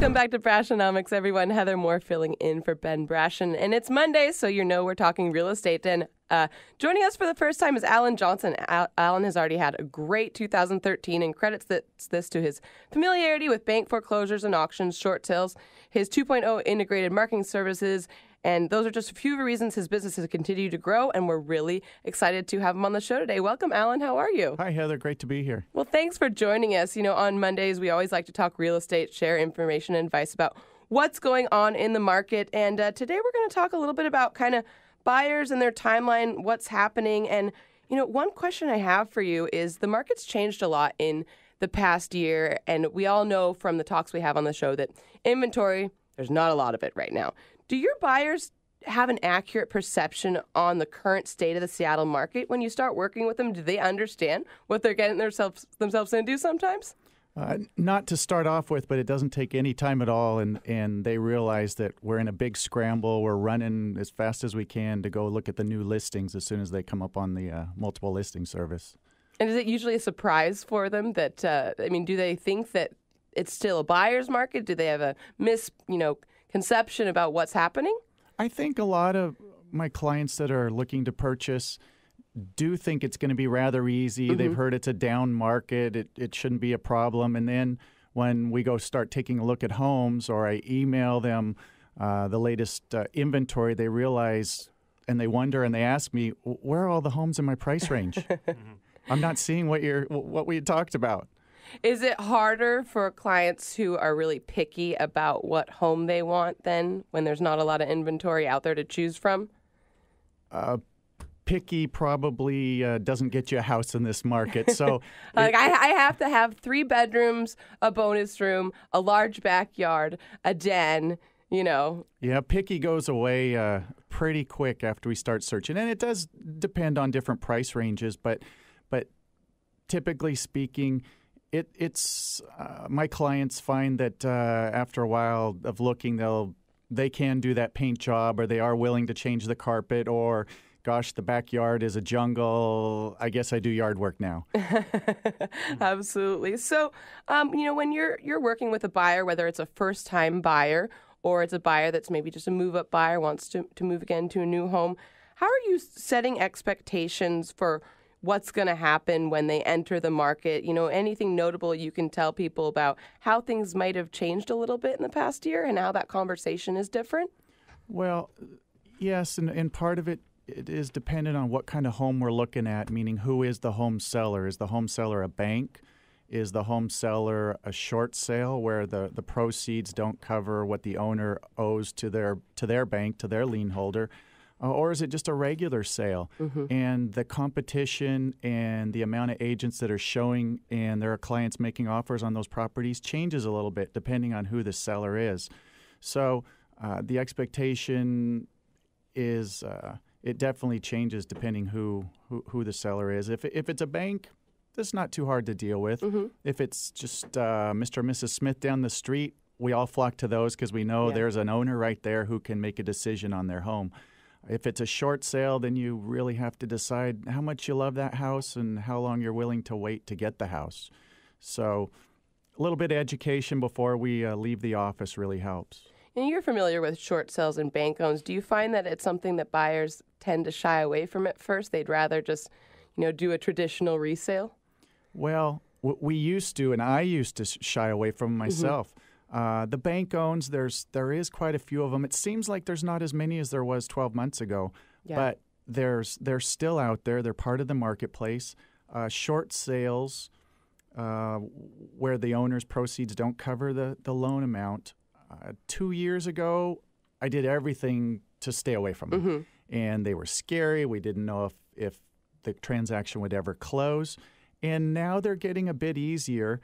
Welcome back to Brashonomics, everyone. Heather Moore filling in for Ben Brashen. And it's Monday, so you know we're talking real estate. And joining us for the first time is Alan Johnson. Alan has already had a great 2013 and credits this to his familiarity with bank foreclosures and auctions, short sales, his 2.0 integrated marketing services. And those are just a few reasons his business has continued to grow, and we're really excited to have him on the show today. Welcome, Alan. How are you? Hi, Heather. Great to be here. Well, thanks for joining us. You know, on Mondays, we always like to talk real estate, share information and advice about what's going on in the market. And today we're going to talk a little bit about kind of buyers and their timeline, what's happening. And, you know, one question I have for you is the market's changed a lot in the past year. And we all know from the talks we have on the show that inventory, there's not a lot of it right now. Do your buyers have an accurate perception on the current state of the Seattle market? When you start working with them, do they understand what they're getting themselves into sometimes? Not to start off with, but it doesn't take any time at all, and they realize that we're in a big scramble. We're running as fast as we can to go look at the new listings as soon as they come up on the multiple listing service. And is it usually a surprise for them that, do they think that it's still a buyer's market? Do they have a conception about what's happening? I think a lot of my clients that are looking to purchase do think it's going to be rather easy. Mm-hmm. They've heard it's a down market. It shouldn't be a problem. And then when we go start taking a look at homes, or I email them the latest inventory, they realize and they wonder and they ask me, where are all the homes in my price range? I'm not seeing what we had talked about. Is it harder for clients who are really picky about what home they want then when there's not a lot of inventory out there to choose from? Picky probably doesn't get you a house in this market. So I have to have 3 bedrooms, a bonus room, a large backyard, a den, you know. Yeah, picky goes away pretty quick after we start searching. And it does depend on different price ranges, but typically speaking, It's my clients find that after a while of looking, they can do that paint job, or they are willing to change the carpet, or gosh, the backyard is a jungle. I guess I do yard work now. Absolutely. So, when you're working with a buyer, whether it's a first-time buyer or it's a buyer that's maybe just a move-up buyer, wants to move again to a new home, how are you setting expectations for what's going to happen when they enter the market? You know, anything notable you can tell people about how things might have changed a little bit in the past year and how that conversation is different? Well, yes, and part of it is dependent on what kind of home we're looking at, meaning who is the home seller? Is the home seller a bank? Is the home seller a short sale where the proceeds don't cover what the owner owes to their bank, to their lien holder? Or is it just a regular sale? Mm-hmm. And the competition and the amount of agents that are showing and there are clients making offers on those properties changes a little bit depending on who the seller is. So the expectation is it definitely changes depending who the seller is. If it's a bank, that's not too hard to deal with. Mm-hmm. If it's just Mr. and Mrs. Smith down the street, we all flock to those because we know there's an owner right there who can make a decision on their home. If it's a short sale, then you really have to decide how much you love that house and how long you're willing to wait to get the house. So a little bit of education before we leave the office really helps. And you're familiar with short sales and bank owns. Do you find that it's something that buyers tend to shy away from at first? They'd rather just, do a traditional resale? Well, we used to, and I used to shy away from myself. Mm-hmm. The bank owns, there is quite a few of them. It seems like there's not as many as there was 12 months ago, but they're still out there. They're part of the marketplace. Short sales where the owner's proceeds don't cover the loan amount. 2 years ago, I did everything to stay away from them. Mm-hmm. And they were scary. We didn't know if the transaction would ever close. And now they're getting a bit easier.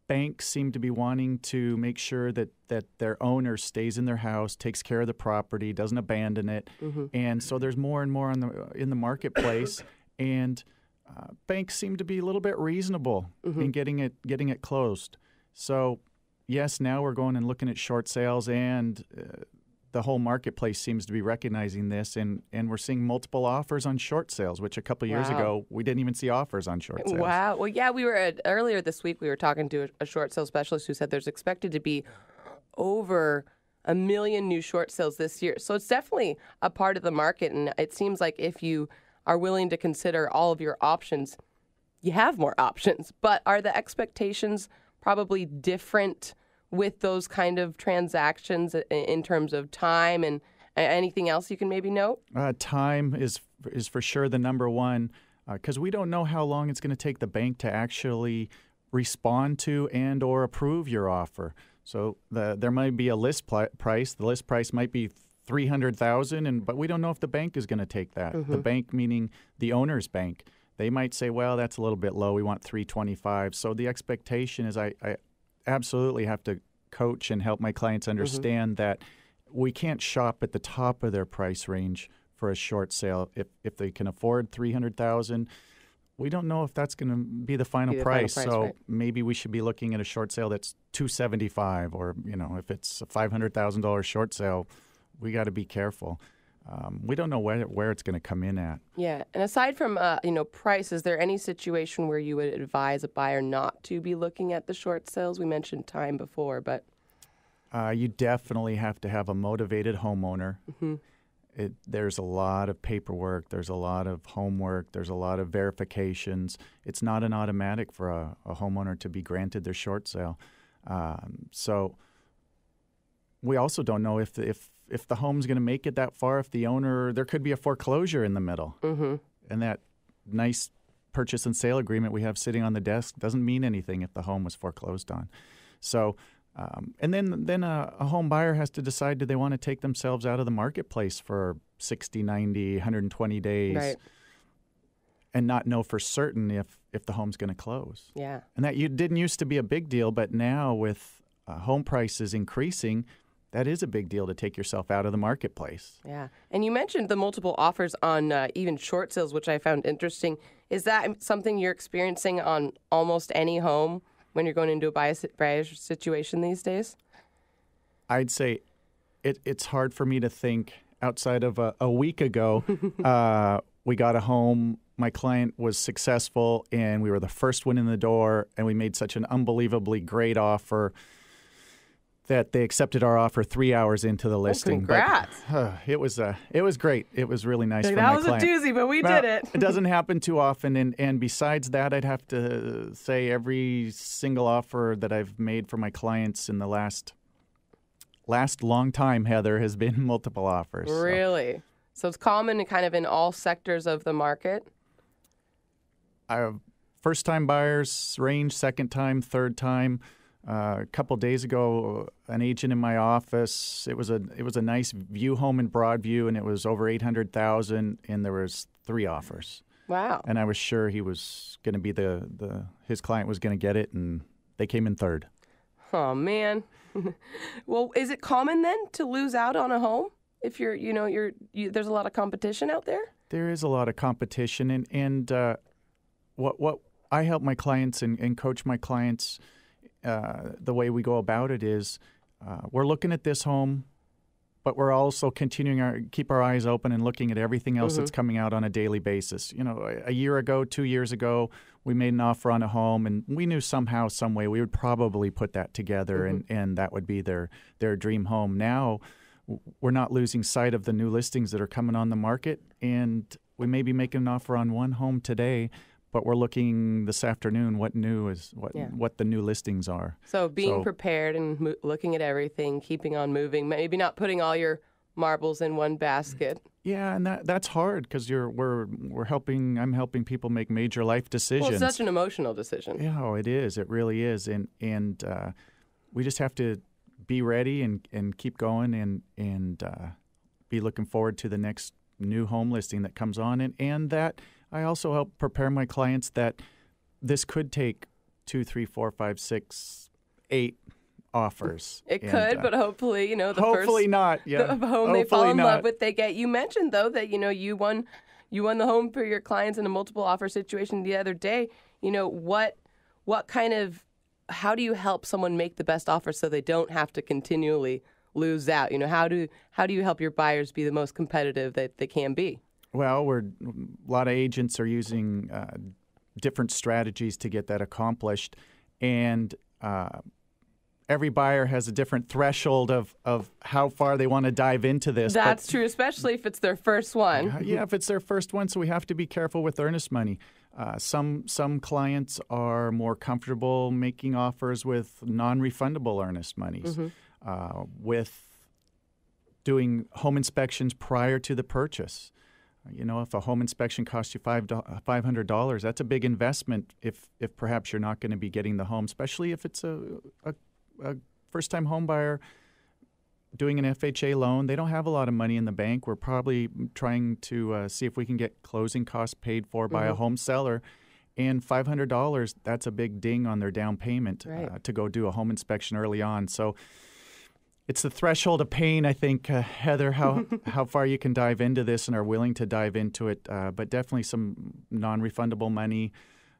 Banks seem to be wanting to make sure that their owner stays in their house, takes care of the property, doesn't abandon it. Mm-hmm. And so there's more and more in the marketplace. And banks seem to be a little bit reasonable mm-hmm. in getting it closed. So, yes, now we're going and looking at short sales, and the whole marketplace seems to be recognizing this, and we're seeing multiple offers on short sales, which a couple of years ago we didn't even see offers on short sales. Wow. Well, yeah, we were earlier this week we were talking to a short sale specialist who said there's expected to be over 1 million new short sales this year. So it's definitely a part of the market. And it seems like if you are willing to consider all of your options, you have more options. But are the expectations probably different with those kind of transactions in terms of time and anything else you can maybe note? Time is for sure the number one, because we don't know how long it's going to take the bank to actually respond to and or approve your offer. So there might be a list price. The list price might be $300,000, but we don't know if the bank is going to take that. Mm-hmm. The bank, meaning the owner's bank, they might say, well, that's a little bit low. We want $325,000. So the expectation is I absolutely have to coach and help my clients understand that we can't shop at the top of their price range for a short sale. If they can afford $300,000, we don't know if that's going to be the final price. So right. Maybe we should be looking at a short sale that's $275,000, or if it's a $500,000 short sale, we got to be careful. We don't know where it's going to come in at. Yeah, and aside from price, is there any situation where you would advise a buyer not to be looking at the short sales? We mentioned time before, but you definitely have to have a motivated homeowner. Mm-hmm. There's a lot of paperwork. There's a lot of homework. There's a lot of verifications. It's not an automatic for a homeowner to be granted their short sale. So we also don't know if the home's going to make it that far. If the owner, there could be a foreclosure in the middle. Mm-hmm. And that nice purchase and sale agreement we have sitting on the desk doesn't mean anything if the home was foreclosed on. So and then a home buyer has to decide, do they want to take themselves out of the marketplace for 60, 90, 120 days right. and not know for certain if the home's going to close. Yeah. And that didn't used to be a big deal, but now with home prices increasing, that is a big deal to take yourself out of the marketplace. Yeah. And you mentioned the multiple offers on even short sales, which I found interesting. Is that something you're experiencing on almost any home when you're going into a buyer situation these days? I'd say it's hard for me to think outside of a week ago. We got a home. My client was successful, and we were the first one in the door, and we made such an unbelievably great offer that they accepted our offer 3 hours into the listing. Congrats! But, it was great. It was really nice for my client. That was a doozy, but we did it. It doesn't happen too often, and besides that, I'd have to say every single offer that I've made for my clients in the last long time, Heather, has been multiple offers. Really? So it's common kind of in all sectors of the market? First-time buyers range, second time, third time. A couple days ago, an agent in my office, it was a nice view home in Broadview, and it was over $800,000, and there was 3 offers. Wow! And I was sure he was going to be his client was going to get it, and they came in third. Oh man! Well, is it common then to lose out on a home if there's a lot of competition out there? There is a lot of competition, and what I help my clients and coach my clients. The way we go about it is we're looking at this home, but we're also continuing keep our eyes open and looking at everything else that's coming out on a daily basis. A year ago, 2 years ago, we made an offer on a home, and we knew somehow, some way, we would probably put that together, and that would be their dream home. Now, we're not losing sight of the new listings that are coming on the market, and we may be making an offer on one home today, but we're looking this afternoon what the new listings are. So being prepared and looking at everything, keeping on moving, maybe not putting all your marbles in one basket. Yeah, and that's hard because I'm helping people make major life decisions. Well, it's such an emotional decision. Yeah, it is. It really is, and we just have to be ready and keep going and be looking forward to the next new home listing that comes on, and that. I also help prepare my clients that this could take 2, 3, 4, 5, 6, 8 offers. It could, but hopefully, the hopefully not. Yeah, the home they fall in love with, they get. You mentioned though that you won the home for your clients in a multiple offer situation the other day. What kind of how do you help someone make the best offer so they don't have to continually lose out? How do you help your buyers be the most competitive that they can be? Well, a lot of agents are using different strategies to get that accomplished, and every buyer has a different threshold of how far they want to dive into this. That's true, especially if it's their first one. Yeah, if it's their first one, so we have to be careful with earnest money. Some clients are more comfortable making offers with non-refundable earnest monies, with doing home inspections prior to the purchase. If a home inspection costs you $500, that's a big investment if perhaps you're not going to be getting the home, especially if it's a first-time home buyer doing an FHA loan. They don't have a lot of money in the bank. We're probably trying to see if we can get closing costs paid for by a home seller. And $500, that's a big ding on their down payment to go do a home inspection early on. So it's the threshold of pain, I think, Heather, how far you can dive into this and are willing to dive into it. But definitely some non-refundable money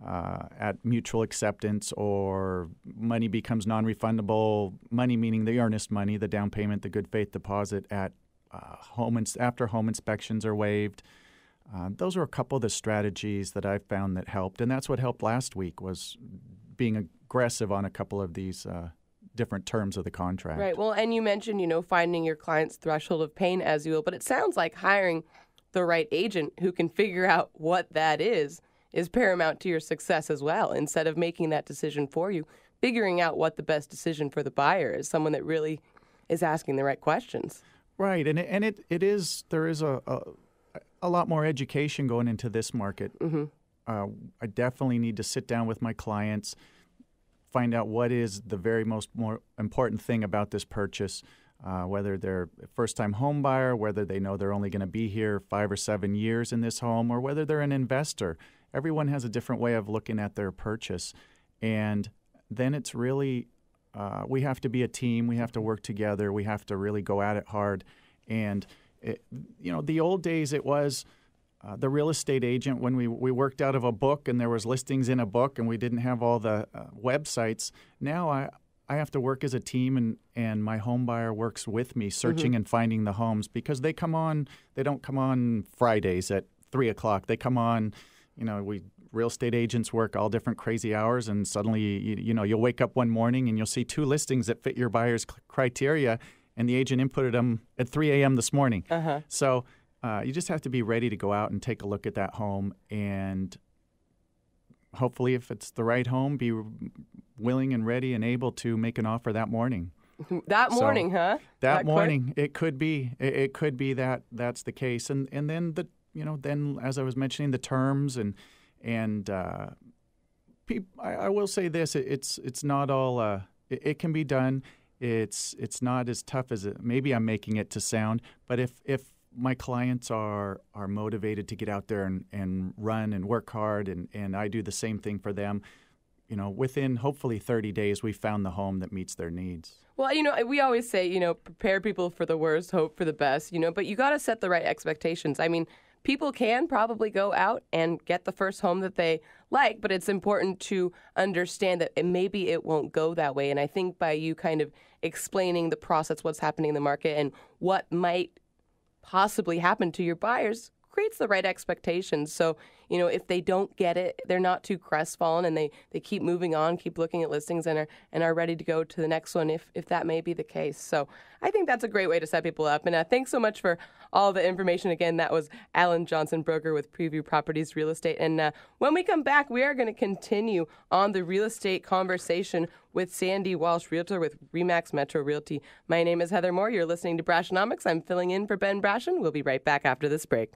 at mutual acceptance, or money becomes non-refundable, money meaning the earnest money, the down payment, the good faith deposit at after home inspections are waived. Those are a couple of the strategies that I've found that helped. And that's what helped last week, was being aggressive on a couple of these different terms of the contract. Right. Well, and you mentioned, finding your client's threshold of pain, as you will, but it sounds like hiring the right agent who can figure out what that is paramount to your success as well. Instead of making that decision for you, figuring out what the best decision for the buyer is, someone that really is asking the right questions. Right. And there is a lot more education going into this market. I definitely need to sit down with my clients, find out what is the very more important thing about this purchase, whether they're a first-time home buyer, whether they know they're only going to be here 5 or 7 years in this home, or whether they're an investor. Everyone has a different way of looking at their purchase. And then it's really, we have to be a team. We have to work together. We have to really go at it hard. And, the old days, it was the real estate agent, when we worked out of a book and there was listings in a book and we didn't have all the websites. Now I have to work as a team, and my home buyer works with me searching and finding the homes, because they don't come on Fridays at 3 o'clock. They come on, real estate agents work all different crazy hours, and suddenly, you'll wake up one morning and you'll see 2 listings that fit your buyer's criteria, and the agent inputted them at 3 a.m. this morning. So you just have to be ready to go out and take a look at that home, and hopefully, if it's the right home, be willing and ready and able to make an offer that morning. That morning, huh? That morning, it could be. It could be that that's the case, and then then as I was mentioning, the terms and I will say this: it's not all. It can be done. It's not as tough as maybe I'm making it to sound. But if my clients are motivated to get out there and run and work hard, and I do the same thing for them, within hopefully 30 days, we found the home that meets their needs. Well, we always say, prepare people for the worst, hope for the best, but you got to set the right expectations. I mean, people can probably go out and get the first home that they like, but it's important to understand that maybe it won't go that way. And I think by you kind of explaining the process, what's happening in the market, and what might possibly happen to your buyers, creates the right expectations. So, if they don't get it, they're not too crestfallen, and they keep moving on, keep looking at listings, and are ready to go to the next one if that may be the case. So I think that's a great way to set people up. And thanks so much for all the information. Again, that was Alan Johnson, broker with Preview Properties Real Estate. And when we come back, we are going to continue on the real estate conversation with Sandy Walsh, realtor with RE/MAX Metro Realty. My name is Heather Moore. You're listening to Brashenomics. I'm filling in for Ben Brashen. We'll be right back after this break.